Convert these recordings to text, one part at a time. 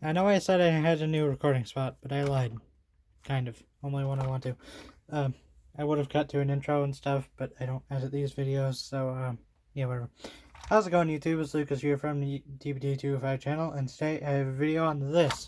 I know I said I had a new recording spot, but I lied. Kind of. Only when I want to. Um, I would have cut to an intro and stuff, but I don't edit these videos, so, yeah, whatever. How's it going, YouTube? It's Lucas here from the TBD205 channel, and today I have a video on this.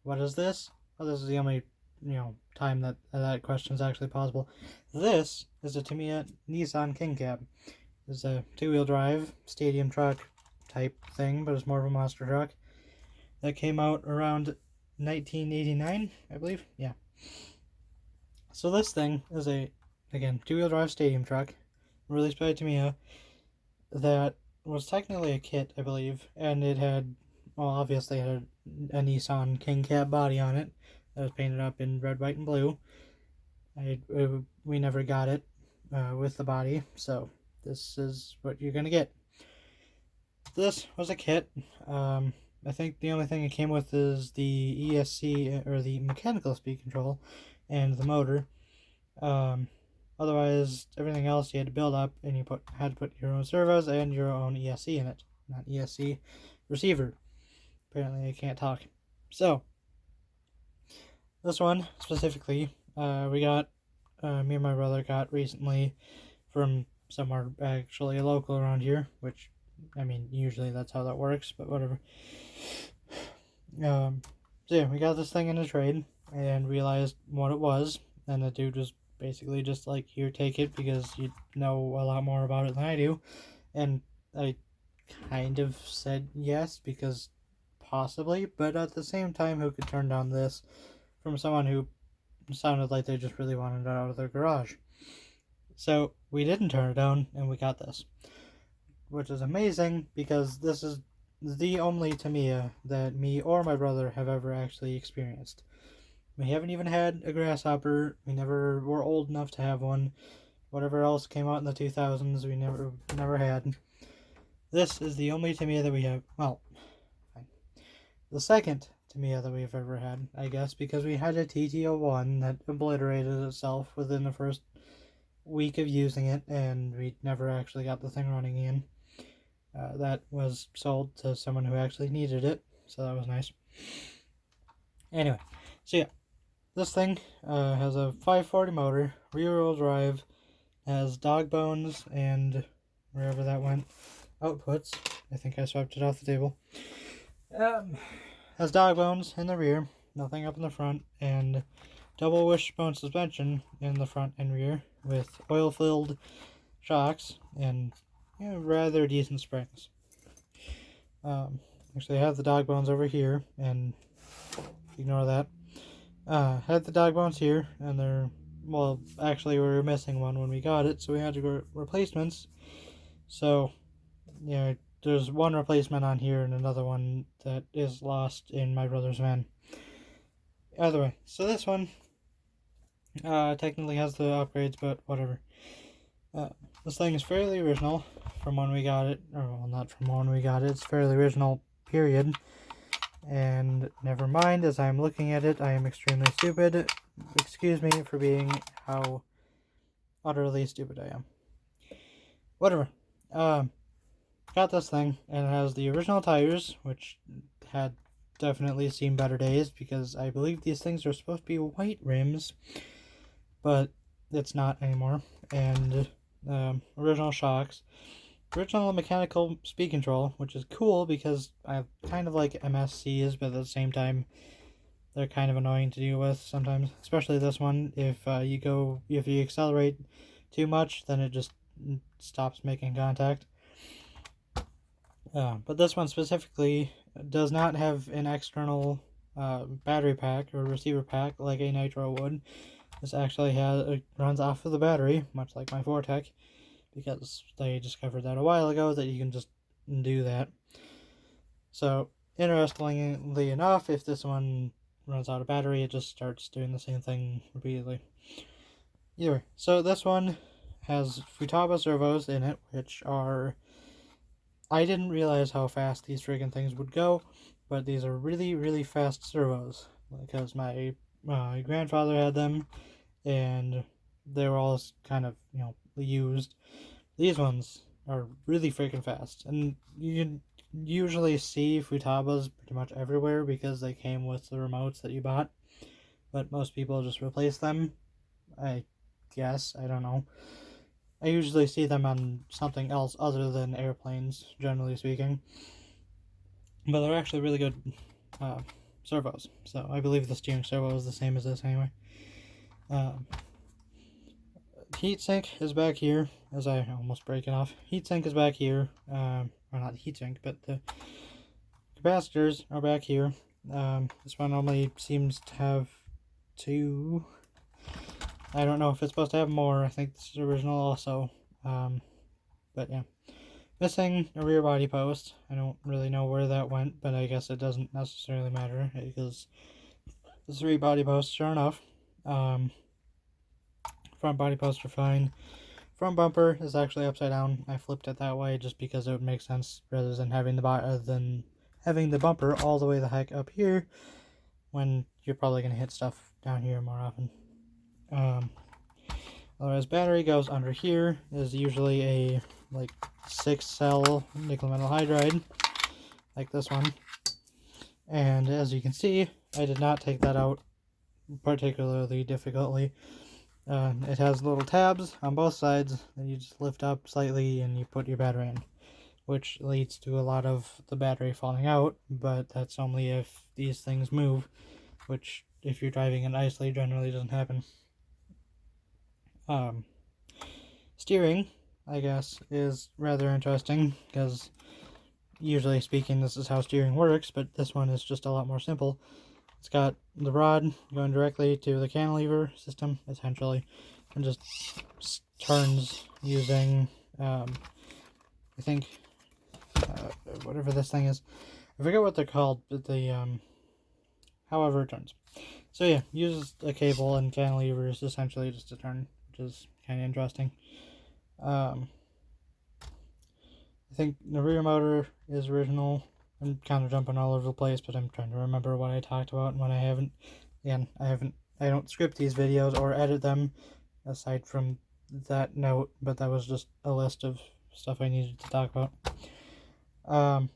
What is this? Well, this is the only, time that question is actually possible. This is a Tamiya Nissan King Cab. It's a two-wheel drive, stadium truck type thing, but it's more of a monster truck. That came out around 1989, I believe. Yeah. So this thing is a, again, two-wheel drive stadium truck released by Tamiya that was technically a kit, I believe, and it had, well, obviously it had a Nissan King Cab body on it that was painted up in red, white, and blue. We never got it with the body, so this is what you're gonna get. This was a kit. I think the only thing it came with is the ESC, or the mechanical speed control, and the motor. Otherwise, everything else you had to build up, and you had to put your own servos and your own ESC in it. Not ESC, receiver. Apparently I can't talk. So, this one specifically, me and my brother got recently from somewhere actually local around here, which, I mean, usually that's how that works, but whatever. So yeah, we got this thing in a trade and realized what it was, and the dude was basically just like, here, take it, because you know a lot more about it than I do. And I kind of said yes, because possibly, but at the same time, who could turn down this from someone who sounded like they just really wanted it out of their garage? So we didn't turn it down, and we got this, which is amazing, because this is the only Tamiya that me or my brother have ever actually experienced. We haven't even had a grasshopper. We never were old enough to have one. Whatever else came out in the 2000s, we never had. This is the only Tamiya that we have. Well, the second Tamiya that we've ever had, I guess, because we had a TT01 that obliterated itself within the first week of using it, and we never actually got the thing running again. That was sold to someone who actually needed it, so that was nice. Anyway, so yeah, this thing has a 540 motor, rear-wheel drive, has dog bones, and wherever that went, outputs. I think I swept it off the table. Has dog bones in the rear, nothing up in the front, and double wishbone suspension in the front and rear with oil-filled shocks and rather decent springs. Actually, I have the dog bones over here, and ignore that. Had the dog bones here, and they're, well, actually we were missing one when we got it, so we had to go replacements. So, yeah, there's one replacement on here and another one that is lost in my brother's van. Either way, so this one technically has the upgrades, but whatever. This thing is fairly original from when we got it, or well, not from when we got it, it's fairly original, period. And never mind, as I'm looking at it, I am extremely stupid. Excuse me for being how utterly stupid I am. Whatever. Got this thing, and it has the original tires, which had definitely seen better days, because I believe these things are supposed to be white rims, but it's not anymore. And original shocks, original mechanical speed control, which is cool because I kind of like MSCs, but at the same time they're kind of annoying to deal with sometimes, especially this one. If you accelerate too much, then it just stops making contact. But this one specifically does not have an external battery pack or receiver pack like a Nitro would. This actually it runs off of the battery, much like my Vortec, because they discovered that a while ago that you can just do that. So, interestingly enough, if this one runs out of battery, it just starts doing the same thing repeatedly. Anyway, so this one has Futaba servos in it, which are... I didn't realize how fast these friggin' things would go, but these are really, really fast servos, because my grandfather had them, and they were all kind of, used. These ones are really freaking fast, and you usually see Futabas pretty much everywhere because they came with the remotes that you bought, but most people just replace them, I guess. I don't know. I usually see them on something else other than airplanes, generally speaking. But they're actually really good servos. So I believe the steering servo is the same as this anyway. Heatsink is back here, as I almost break it off. Heatsink is back here. Or not heatsink, but the capacitors are back here. This one only seems to have 2. I don't know if it's supposed to have more. I think this is original also. But yeah. Missing a rear body post. I don't really know where that went, but I guess it doesn't necessarily matter because the 3 body posts are enough. Front body posts are fine. Front bumper is actually upside down. I flipped it that way just because it would make sense rather than having the bumper all the way the heck up here when you're probably gonna hit stuff down here more often. Otherwise, battery goes under here. Is usually a 6-cell nickel metal hydride like this one, and as you can see, I did not take that out particularly difficultly. It has little tabs on both sides that you just lift up slightly and you put your battery in, which leads to a lot of the battery falling out, but that's only if these things move, which if you're driving it nicely generally doesn't happen. Steering, I guess, is rather interesting because usually speaking this is how steering works, but this one is just a lot more simple. It's got the rod going directly to the cantilever system, essentially, and just turns using, I think, whatever this thing is. I forget what they're called, but however it turns. So yeah, uses a cable and cantilevers essentially just to turn, which is kind of interesting. I think the rear motor is original. I'm kind of jumping all over the place, but I'm trying to remember what I talked about and what I haven't. Again, I don't script these videos or edit them, aside from that note, but that was just a list of stuff I needed to talk about. I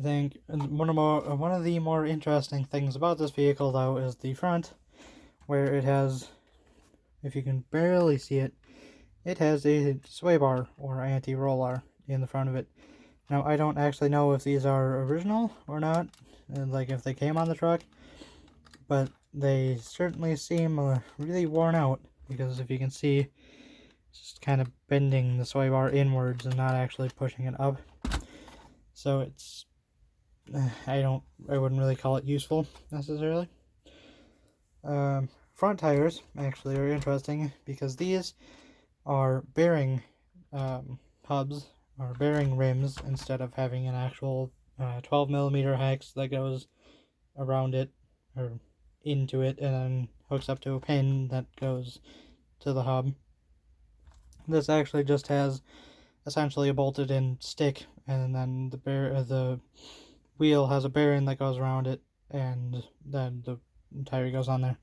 think one of the more interesting things about this vehicle, though, is the front, where it has, if you can barely see it, it has a sway bar or anti-roll bar in the front of it. Now, I don't actually know if these are original or not, like if they came on the truck, but they certainly seem really worn out, because if you can see, it's just kind of bending the sway bar inwards and not actually pushing it up. So it's, I wouldn't really call it useful, necessarily. Front tires, actually, are interesting, because these are bearing hubs, or bearing rims, instead of having an actual 12mm hex that goes around it, or into it, and then hooks up to a pin that goes to the hub. This actually just has essentially a bolted in stick, and then the wheel has a bearing that goes around it, and then the tire goes on there.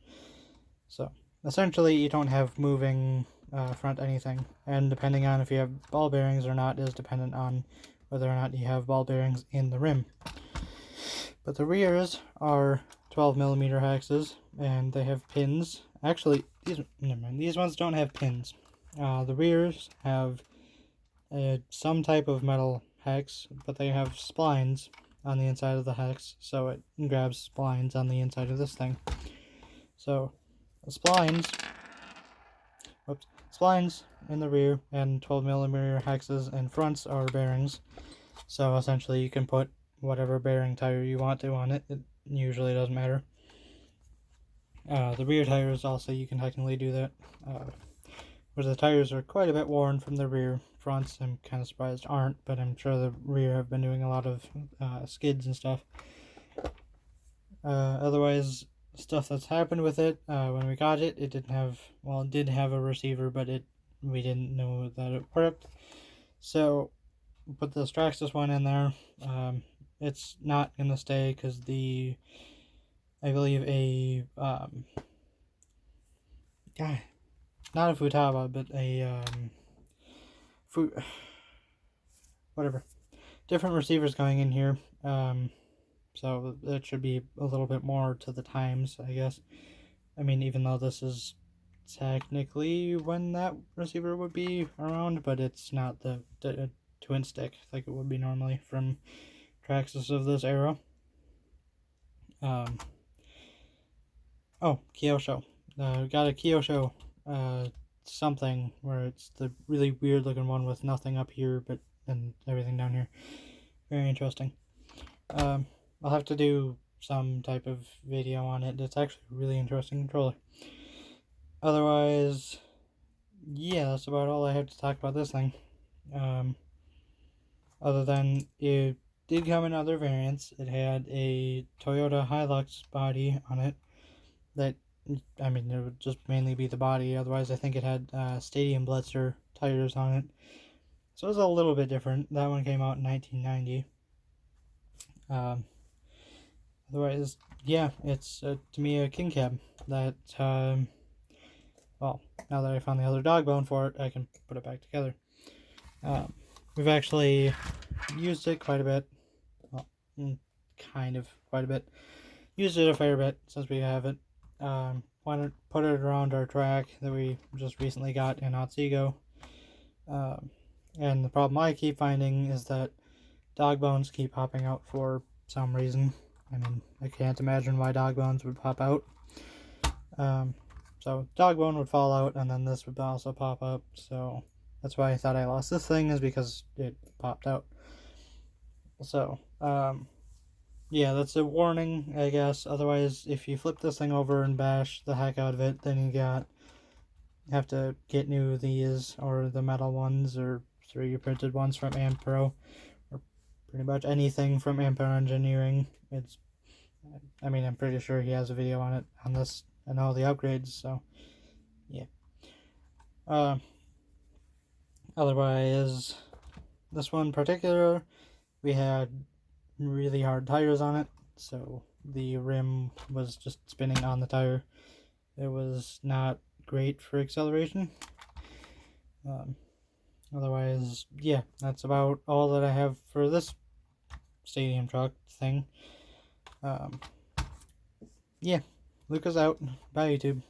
So essentially you don't have moving front anything, and depending on if you have ball bearings or not is dependent on whether or not you have ball bearings in the rim. But the rears are 12mm hexes, and they have pins. Actually, these ones don't have pins. The rears have some type of metal hex, but they have splines on the inside of the hex, so it grabs splines on the inside of this thing. So the splines in the rear and 12mm hexes in fronts are bearings. So essentially you can put whatever bearing tire you want to on it. It usually doesn't matter. The rear tires also, you can technically do that. But the tires are quite a bit worn from the rear. Fronts, I'm kind of surprised aren't, but I'm sure the rear have been doing a lot of skids and stuff. Otherwise, stuff that's happened with it, when we got it, it did have a receiver, but we didn't know that it worked. So, put the Straxus one in there. It's not going to stay because I believe not a Futaba, but whatever. different receivers going in here. So it should be a little bit more to the times, I guess. I mean, even though this is technically when that receiver would be around, but it's not the twin stick like it would be normally from Traxxas of this era. Oh, Kyosho. Got a Kyosho something where it's the really weird looking one with nothing up here but and everything down here. Very interesting. I'll have to do some type of video on it. It's actually a really interesting controller. Otherwise, yeah, that's about all I have to talk about this thing. Other than it did come in other variants. It had a Toyota Hilux body on it. That, I mean, it would just mainly be the body. Otherwise, I think it had Stadium Blitzer tires on it. So it was a little bit different. That one came out in 1990. Otherwise, yeah, it's to me a king cab that, well, now that I found the other dog bone for it, I can put it back together. We've actually used it quite a bit. Well, kind of quite a bit. Used it a fair bit since we have it. Wanted to put it around our track that we just recently got in Otsego. And the problem I keep finding is that dog bones keep popping out for some reason. I mean, I can't imagine why dog bones would pop out. So dog bone would fall out, and then this would also pop up. So that's why I thought I lost this thing, is because it popped out. So, yeah, that's a warning, I guess. Otherwise, if you flip this thing over and bash the heck out of it, then you have to get new these, or the metal ones, or 3D printed ones from Ampro, or pretty much anything from Ampro Engineering. I mean, I'm pretty sure he has a video on it, on this, and all the upgrades, so, yeah. Otherwise, this one in particular, we had really hard tires on it, so the rim was just spinning on the tire. It was not great for acceleration. Otherwise, yeah, that's about all that I have for this stadium truck thing. Yeah, Luca's out. Bye, YouTube.